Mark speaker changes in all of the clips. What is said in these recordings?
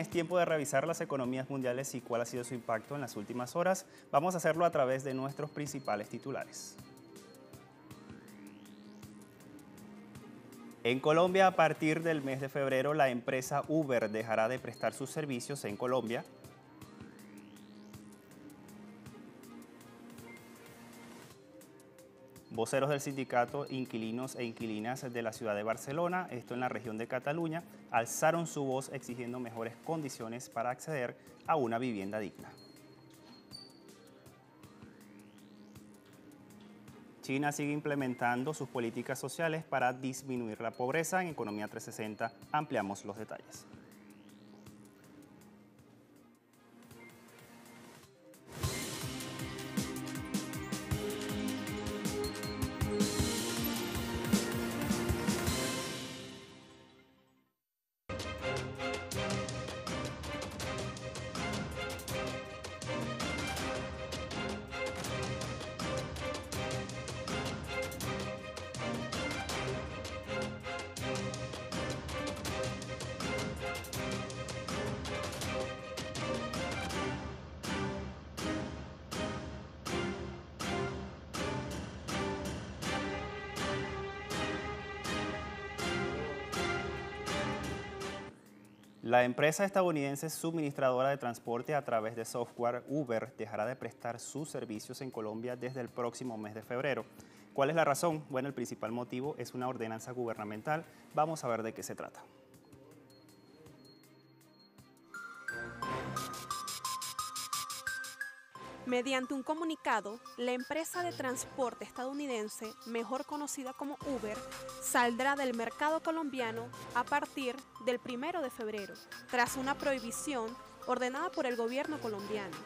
Speaker 1: es tiempo de revisar las economías mundiales y cuál ha sido su impacto en las últimas horas. Vamos a hacerlo a través de nuestros principales titulares. En Colombia, a partir del mes de febrero, la empresa Uber dejará de prestar sus servicios en Colombia. Voceros del sindicato Inquilinos e Inquilinas de la ciudad de Barcelona, esto en la región de Cataluña, alzaron su voz exigiendo mejores condiciones para acceder a una vivienda digna. China sigue implementando sus políticas sociales para disminuir la pobreza. En Economía 360 ampliamos los detalles. La empresa estadounidense suministradora de transporte a través de software Uber dejará de prestar sus servicios en Colombia desde el próximo mes de febrero. ¿Cuál es la razón? Bueno, el principal motivo es una ordenanza gubernamental. Vamos a ver de qué se trata.
Speaker 2: Mediante un comunicado, la empresa de transporte estadounidense, mejor conocida como Uber, saldrá del mercado colombiano a partir del 1 de febrero, tras una prohibición ordenada por el gobierno colombiano.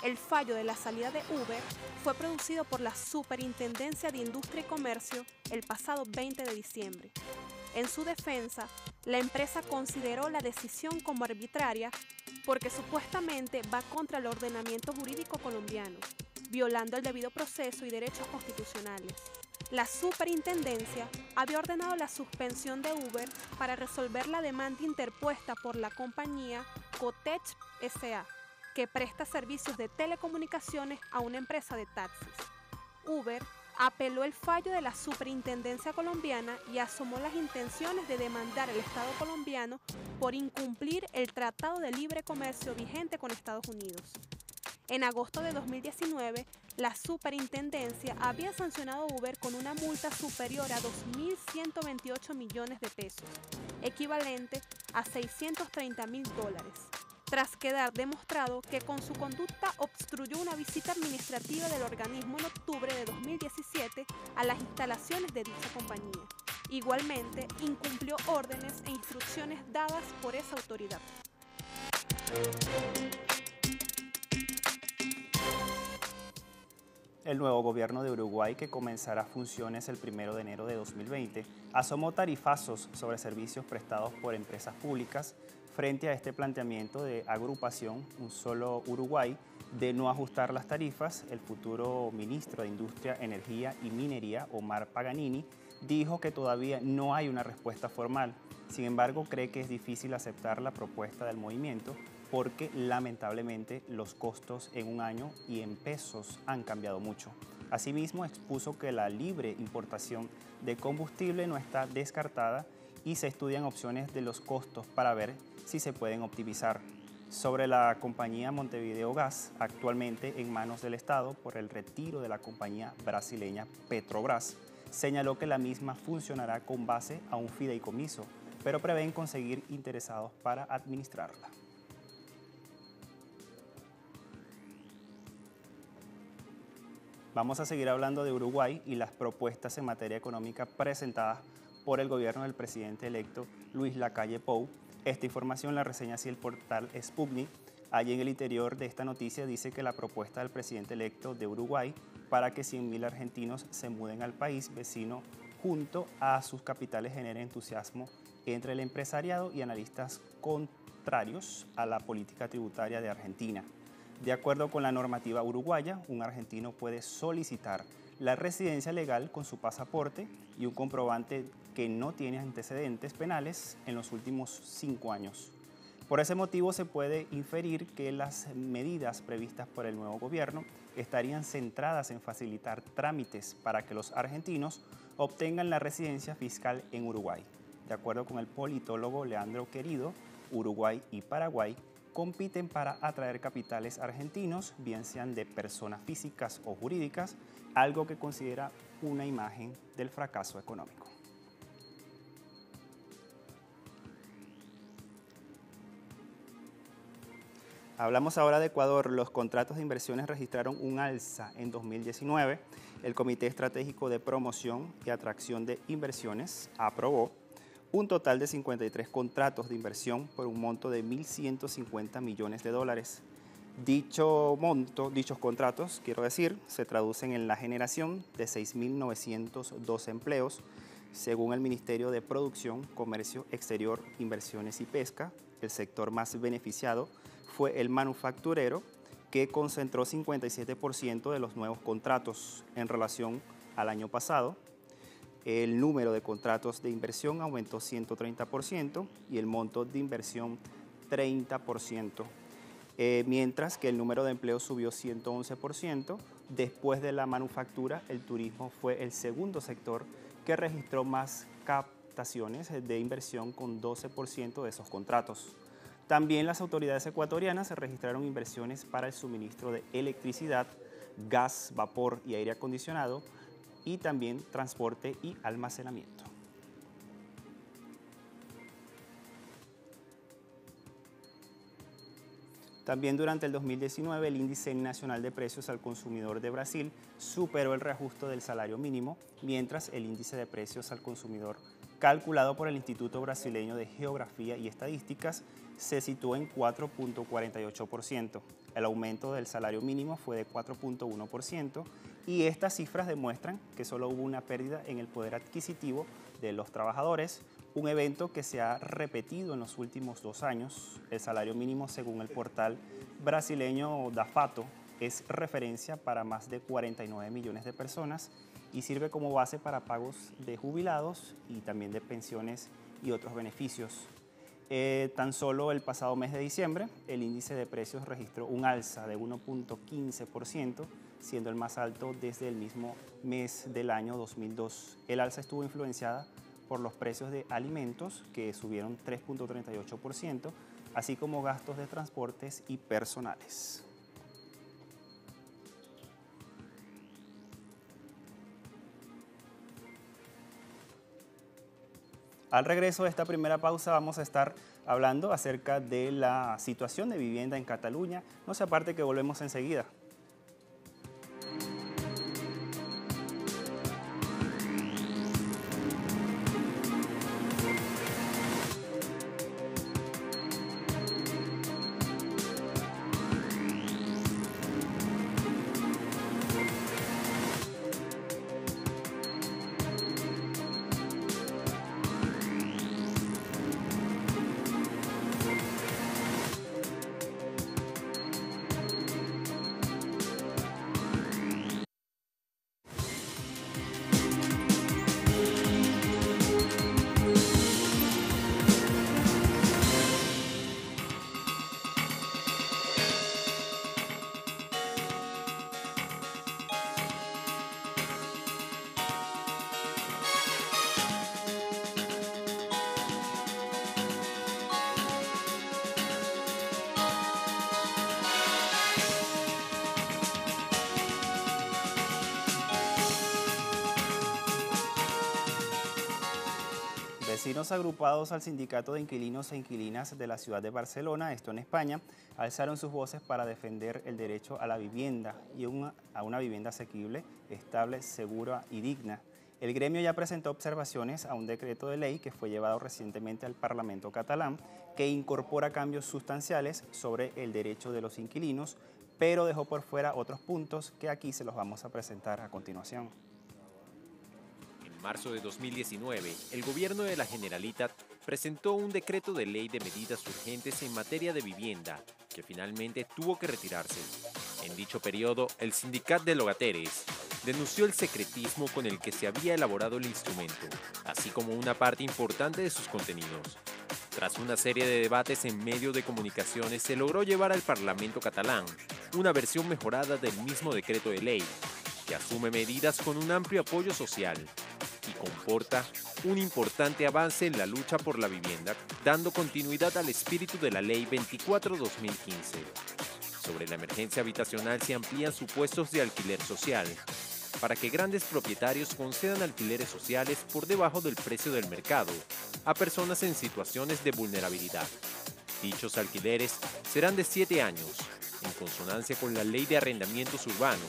Speaker 2: El fallo de la salida de Uber fue producido por la Superintendencia de Industria y Comercio el pasado 20 de diciembre. En su defensa, la empresa consideró la decisión como arbitraria porque supuestamente va contra el ordenamiento jurídico colombiano, violando el debido proceso y derechos constitucionales. La superintendencia había ordenado la suspensión de Uber para resolver la demanda interpuesta por la compañía Cotech S.A., que presta servicios de telecomunicaciones a una empresa de taxis. Uber apeló el fallo de la superintendencia colombiana y asomó las intenciones de demandar al Estado colombiano por incumplir el Tratado de Libre Comercio vigente con Estados Unidos. En agosto de 2019, la superintendencia había sancionado a Uber con una multa superior a 2.128 millones de pesos, equivalente a $630.000, tras quedar demostrado que con su conducta obstruyó una visita administrativa del organismo en octubre de 2017 a las instalaciones de dicha compañía. Igualmente, incumplió órdenes e instrucciones dadas por esa autoridad.
Speaker 1: El nuevo gobierno de Uruguay, que comenzará funciones el 1 de enero de 2020, asomó tarifazos sobre servicios prestados por empresas públicas. Frente a este planteamiento de agrupación Un Solo Uruguay de no ajustar las tarifas, el futuro ministro de Industria, Energía y Minería, Omar Paganini, dijo que todavía no hay una respuesta formal. Sin embargo, cree que es difícil aceptar la propuesta del movimiento porque lamentablemente los costos en un año y en pesos han cambiado mucho. Asimismo, expuso que la libre importación de combustible no está descartada y se estudian opciones de los costos para ver si se pueden optimizar. Sobre la compañía Montevideo Gas, actualmente en manos del Estado por el retiro de la compañía brasileña Petrobras, señaló que la misma funcionará con base a un fideicomiso, pero prevén conseguir interesados para administrarla. Vamos a seguir hablando de Uruguay y las propuestas en materia económica presentadas por el gobierno del presidente electo Luis Lacalle Pou. Esta información la reseña así el portal Sputnik. Allí en el interior de esta noticia dice que la propuesta del presidente electo de Uruguay para que 100.000 argentinos se muden al país vecino junto a sus capitales genera entusiasmo entre el empresariado y analistas contrarios a la política tributaria de Argentina. De acuerdo con la normativa uruguaya, un argentino puede solicitar la residencia legal con su pasaporte y un comprobante que no tiene antecedentes penales en los últimos 5 años. Por ese motivo se puede inferir que las medidas previstas por el nuevo gobierno estarían centradas en facilitar trámites para que los argentinos obtengan la residencia fiscal en Uruguay. De acuerdo con el politólogo Leandro Querido, Uruguay y Paraguay compiten para atraer capitales argentinos, bien sean de personas físicas o jurídicas, algo que considera una imagen del fracaso económico. Hablamos ahora de Ecuador. Los contratos de inversiones registraron un alza en 2019. El Comité Estratégico de Promoción y Atracción de Inversiones aprobó un total de 53 contratos de inversión por un monto de 1.150 millones de dólares. Dichos contratos, se traducen en la generación de 6.902 empleos, según el Ministerio de Producción, Comercio Exterior, Inversiones y Pesca. El sector más beneficiado fue el manufacturero, que concentró 57% de los nuevos contratos en relación al año pasado. El número de contratos de inversión aumentó 130% y el monto de inversión 30%, mientras que el número de empleos subió 111%. Después de la manufactura, el turismo fue el segundo sector que registró más captaciones de inversión con 12% de esos contratos. También las autoridades ecuatorianas registraron inversiones para el suministro de electricidad, gas, vapor y aire acondicionado, y también transporte y almacenamiento. También durante el 2019 el índice nacional de precios al consumidor de Brasil superó el reajuste del salario mínimo, mientras el índice de precios al consumidor calculado por el Instituto Brasileño de Geografía y Estadísticas se situó en 4.48%. El aumento del salario mínimo fue de 4.1% y estas cifras demuestran que solo hubo una pérdida en el poder adquisitivo de los trabajadores, un evento que se ha repetido en los últimos 2 años. El salario mínimo, según el portal brasileño Dafato, es referencia para más de 49 millones de personas y sirve como base para pagos de jubilados y también de pensiones y otros beneficios. Tan solo el pasado mes de diciembre, el índice de precios registró un alza de 1.15%, siendo el más alto desde el mismo mes del año 2002. El alza estuvo influenciada por los precios de alimentos, que subieron 3.38%, así como gastos de transportes y personales. Al regreso de esta primera pausa vamos a estar hablando acerca de la situación de vivienda en Cataluña. No se aparte que volvemos enseguida. Vecinos agrupados al Sindicato de Inquilinos e Inquilinas de la ciudad de Barcelona, esto en España, alzaron sus voces para defender el derecho a la vivienda y a una vivienda asequible, estable, segura y digna. El gremio ya presentó observaciones a un decreto de ley que fue llevado recientemente al Parlamento catalán, que incorpora cambios sustanciales sobre el derecho de los inquilinos, pero dejó por fuera otros puntos que aquí se los vamos a presentar a continuación.
Speaker 3: En marzo de 2019, el gobierno de la Generalitat presentó un decreto de ley de medidas urgentes en materia de vivienda, que finalmente tuvo que retirarse. En dicho periodo, el Sindicat de Llogateres denunció el secretismo con el que se había elaborado el instrumento, así como una parte importante de sus contenidos. Tras una serie de debates en medios de comunicaciones, se logró llevar al Parlamento catalán una versión mejorada del mismo decreto de ley, que asume medidas con un amplio apoyo social y comporta un importante avance en la lucha por la vivienda, dando continuidad al espíritu de la Ley 24/2015. Sobre la emergencia habitacional se amplían supuestos de alquiler social, para que grandes propietarios concedan alquileres sociales por debajo del precio del mercado a personas en situaciones de vulnerabilidad. Dichos alquileres serán de 7 años, en consonancia con la Ley de Arrendamientos Urbanos,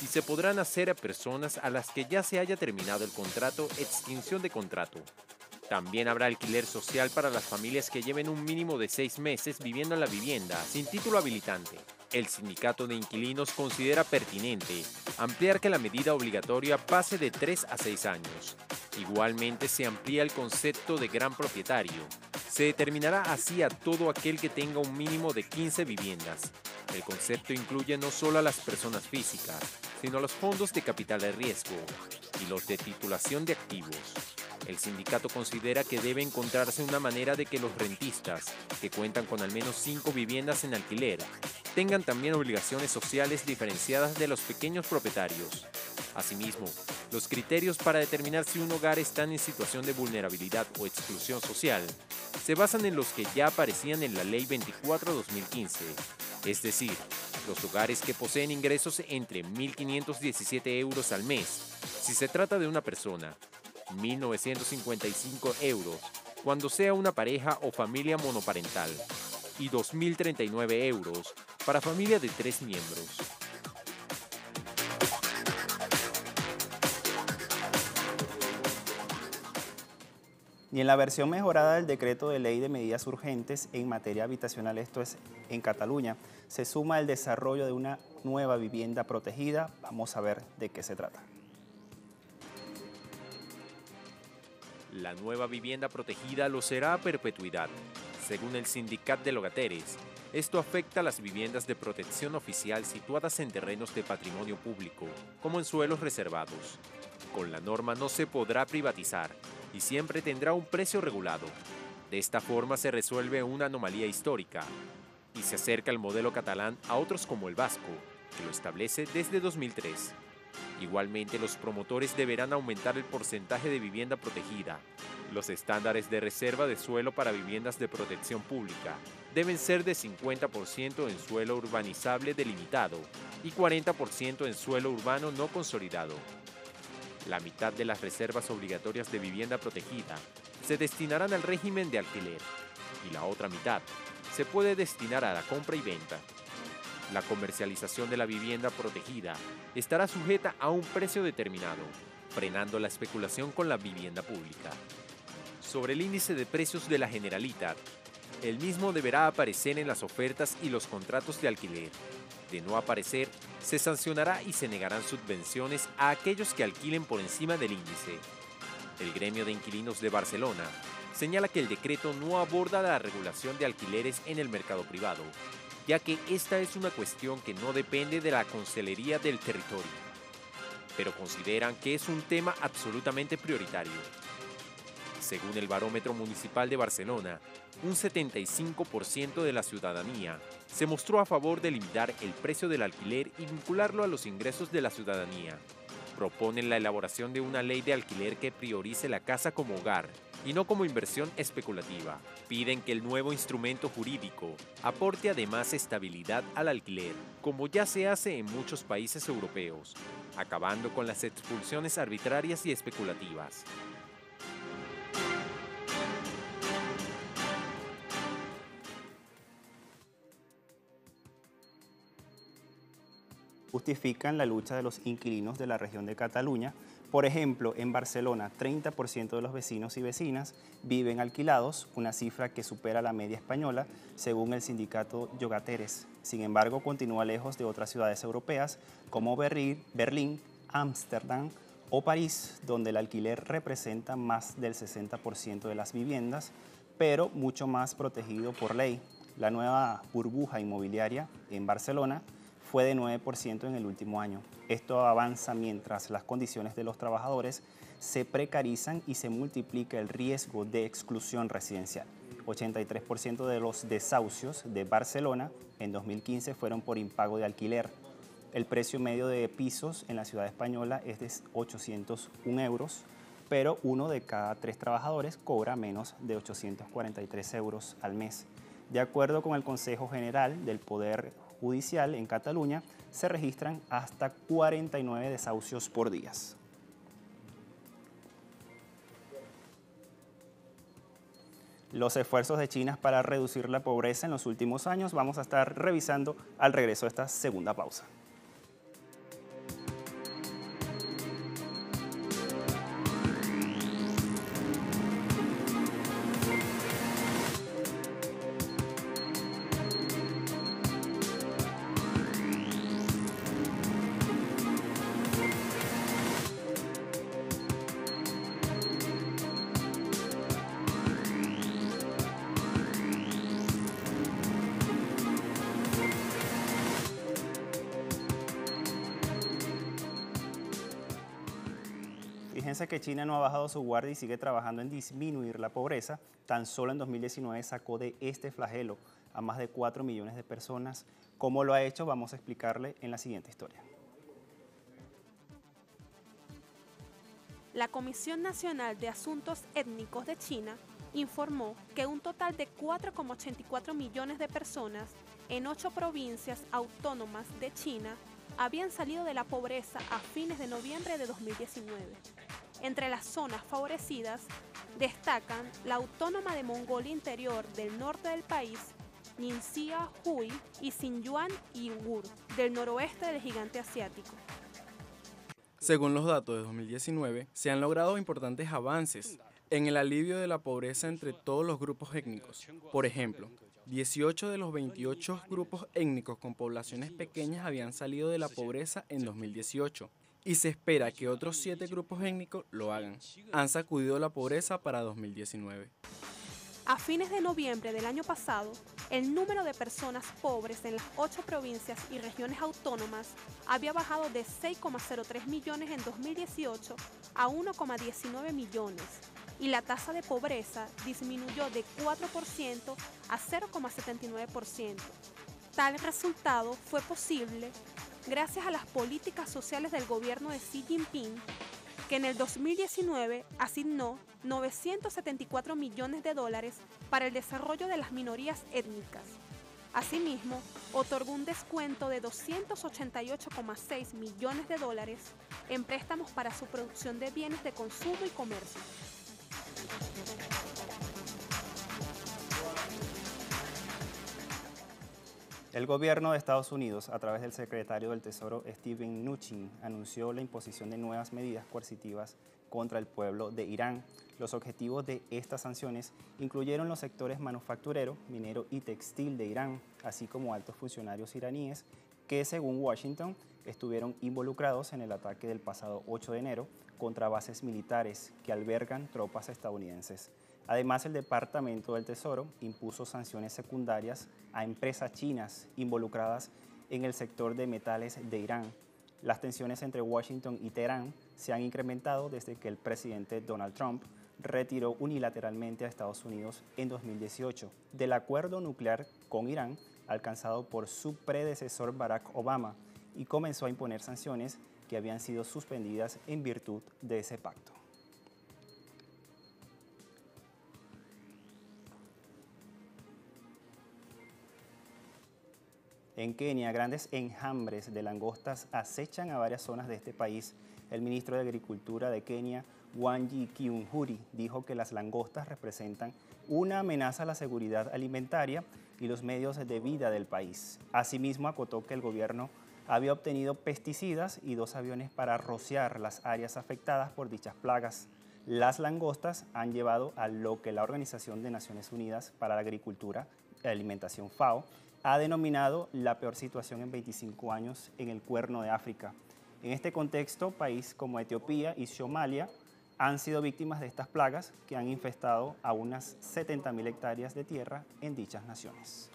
Speaker 3: y se podrán hacer a personas a las que ya se haya terminado el contrato, extinción de contrato. También habrá alquiler social para las familias que lleven un mínimo de 6 meses viviendo en la vivienda sin título habilitante. El sindicato de inquilinos considera pertinente ampliar que la medida obligatoria pase de 3 a 6 años. Igualmente se amplía el concepto de gran propietario. Se determinará así a todo aquel que tenga un mínimo de 15 viviendas. El concepto incluye no solo a las personas físicas, sino a los fondos de capital de riesgo y los de titulación de activos. El sindicato considera que debe encontrarse una manera de que los rentistas, que cuentan con al menos 5 viviendas en alquiler, tengan también obligaciones sociales diferenciadas de los pequeños propietarios. Asimismo, los criterios para determinar si un hogar está en situación de vulnerabilidad o exclusión social se basan en los que ya aparecían en la Ley 24/2015, es decir, los hogares que poseen ingresos entre 1.517 euros al mes, si se trata de una persona, 1.955 euros cuando sea una pareja o familia monoparental y 2.039 euros para familia de 3 miembros.
Speaker 1: Y en la versión mejorada del decreto de ley de medidas urgentes en materia habitacional, esto es en Cataluña, se suma el desarrollo de una nueva vivienda protegida. Vamos a ver de qué se trata.
Speaker 3: La nueva vivienda protegida lo será a perpetuidad. Según el Sindicat de Llogateres, esto afecta a las viviendas de protección oficial situadas en terrenos de patrimonio público, como en suelos reservados. Con la norma no se podrá privatizar y siempre tendrá un precio regulado. De esta forma se resuelve una anomalía histórica y se acerca el modelo catalán a otros como el vasco, que lo establece desde 2003. Igualmente, los promotores deberán aumentar el porcentaje de vivienda protegida. Los estándares de reserva de suelo para viviendas de protección pública deben ser de 50% en suelo urbanizable delimitado y 40% en suelo urbano no consolidado. La mitad de las reservas obligatorias de vivienda protegida se destinarán al régimen de alquiler y la otra mitad se puede destinar a la compra y venta. La comercialización de la vivienda protegida estará sujeta a un precio determinado, frenando la especulación con la vivienda pública. Sobre el índice de precios de la Generalitat, el mismo deberá aparecer en las ofertas y los contratos de alquiler. De no aparecer, se sancionará y se negarán subvenciones a aquellos que alquilen por encima del índice. El gremio de inquilinos de Barcelona señala que el decreto no aborda la regulación de alquileres en el mercado privado, ya que esta es una cuestión que no depende de la Consellería del Territorio, pero consideran que es un tema absolutamente prioritario. Según el Barómetro Municipal de Barcelona, un 75% de la ciudadanía se mostró a favor de limitar el precio del alquiler y vincularlo a los ingresos de la ciudadanía. Proponen la elaboración de una ley de alquiler que priorice la casa como hogar y no como inversión especulativa. Piden que el nuevo instrumento jurídico aporte además estabilidad al alquiler, como ya se hace en muchos países europeos, acabando con las expulsiones arbitrarias y especulativas.
Speaker 1: Justifican la lucha de los inquilinos de la región de Cataluña. Por ejemplo, en Barcelona, 30% de los vecinos y vecinas viven alquilados, una cifra que supera la media española, según el sindicato Llogateres. Sin embargo, continúa lejos de otras ciudades europeas como Berlín, Ámsterdam o París, donde el alquiler representa más del 60% de las viviendas, pero mucho más protegido por ley. La nueva burbuja inmobiliaria en Barcelona fue de 9% en el último año. Esto avanza mientras las condiciones de los trabajadores se precarizan y se multiplica el riesgo de exclusión residencial. 83% de los desahucios de Barcelona en 2015 fueron por impago de alquiler. El precio medio de pisos en la ciudad española es de 801 euros, pero 1 de cada 3 trabajadores cobra menos de 843 euros al mes. De acuerdo con el Consejo General del Poder Judicial en Cataluña, se registran hasta 49 desahucios por día. Los esfuerzos de China para reducir la pobreza en los últimos años vamos a estar revisando al regreso de esta segunda pausa. Fíjense que China no ha bajado su guardia y sigue trabajando en disminuir la pobreza. Tan solo en 2019 sacó de este flagelo a más de 4 millones de personas. ¿Cómo lo ha hecho? Vamos a explicarle en la siguiente historia.
Speaker 2: La Comisión Nacional de Asuntos Étnicos de China informó que un total de 4,84 millones de personas en 8 provincias autónomas de China habían salido de la pobreza a fines de noviembre de 2019. Entre las zonas favorecidas destacan la autónoma de Mongolia Interior del norte del país, Ningxia, Hui y Xinjiang y Uyghur del noroeste del gigante asiático.
Speaker 4: Según los datos de 2019, se han logrado importantes avances en el alivio de la pobreza entre todos los grupos étnicos. Por ejemplo, 18 de los 28 grupos étnicos con poblaciones pequeñas habían salido de la pobreza en 2018 y se espera que otros 7 grupos étnicos lo hagan. Han sacudido la pobreza para 2019.
Speaker 2: A fines de noviembre del año pasado, el número de personas pobres en las 8 provincias y regiones autónomas había bajado de 6,03 millones en 2018 a 1,19 millones y la tasa de pobreza disminuyó de 4% a 0,79%. Tal resultado fue posible gracias a las políticas sociales del gobierno de Xi Jinping, que en el 2019 asignó 974 millones de dólares para el desarrollo de las minorías étnicas. Asimismo, otorgó un descuento de 288,6 millones de dólares en préstamos para su producción de bienes de consumo y comercio.
Speaker 1: El gobierno de Estados Unidos, a través del secretario del Tesoro Steven Mnuchin, anunció la imposición de nuevas medidas coercitivas contra el pueblo de Irán. Los objetivos de estas sanciones incluyeron los sectores manufacturero, minero y textil de Irán, así como altos funcionarios iraníes que, según Washington, estuvieron involucrados en el ataque del pasado 8 de enero contra bases militares que albergan tropas estadounidenses. Además, el Departamento del Tesoro impuso sanciones secundarias a empresas chinas involucradas en el sector de metales de Irán. Las tensiones entre Washington y Teherán se han incrementado desde que el presidente Donald Trump retiró unilateralmente a Estados Unidos en 2018 del acuerdo nuclear con Irán alcanzado por su predecesor Barack Obama y comenzó a imponer sanciones que habían sido suspendidas en virtud de ese pacto. En Kenia, grandes enjambres de langostas acechan a varias zonas de este país. El ministro de Agricultura de Kenia, Wanji Kiunjuri, dijo que las langostas representan una amenaza a la seguridad alimentaria y los medios de vida del país. Asimismo, acotó que el gobierno había obtenido pesticidas y 2 aviones para rociar las áreas afectadas por dichas plagas. Las langostas han llevado a lo que la Organización de Naciones Unidas para la Agricultura y Alimentación, FAO, ha denominado la peor situación en 25 años en el Cuerno de África. En este contexto, países como Etiopía y Somalia han sido víctimas de estas plagas que han infestado a unas 70.000 hectáreas de tierra en dichas naciones.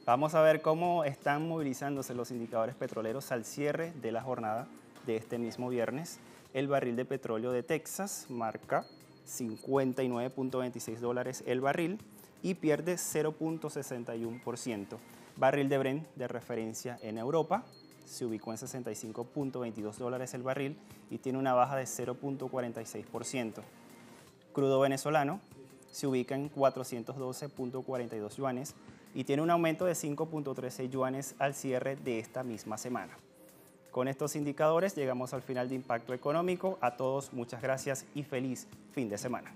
Speaker 1: Vamos a ver cómo están movilizándose los indicadores petroleros al cierre de la jornada de este mismo viernes. El barril de petróleo de Texas marca $59.26 el barril y pierde 0.61%. Barril de Brent de referencia en Europa se ubicó en $65.22 el barril y tiene una baja de 0.46%. Crudo venezolano se ubica en 412.42 yuanes y tiene un aumento de 5.13 yuanes al cierre de esta misma semana. Con estos indicadores llegamos al final de Impacto Económico. A todos muchas gracias y feliz fin de semana.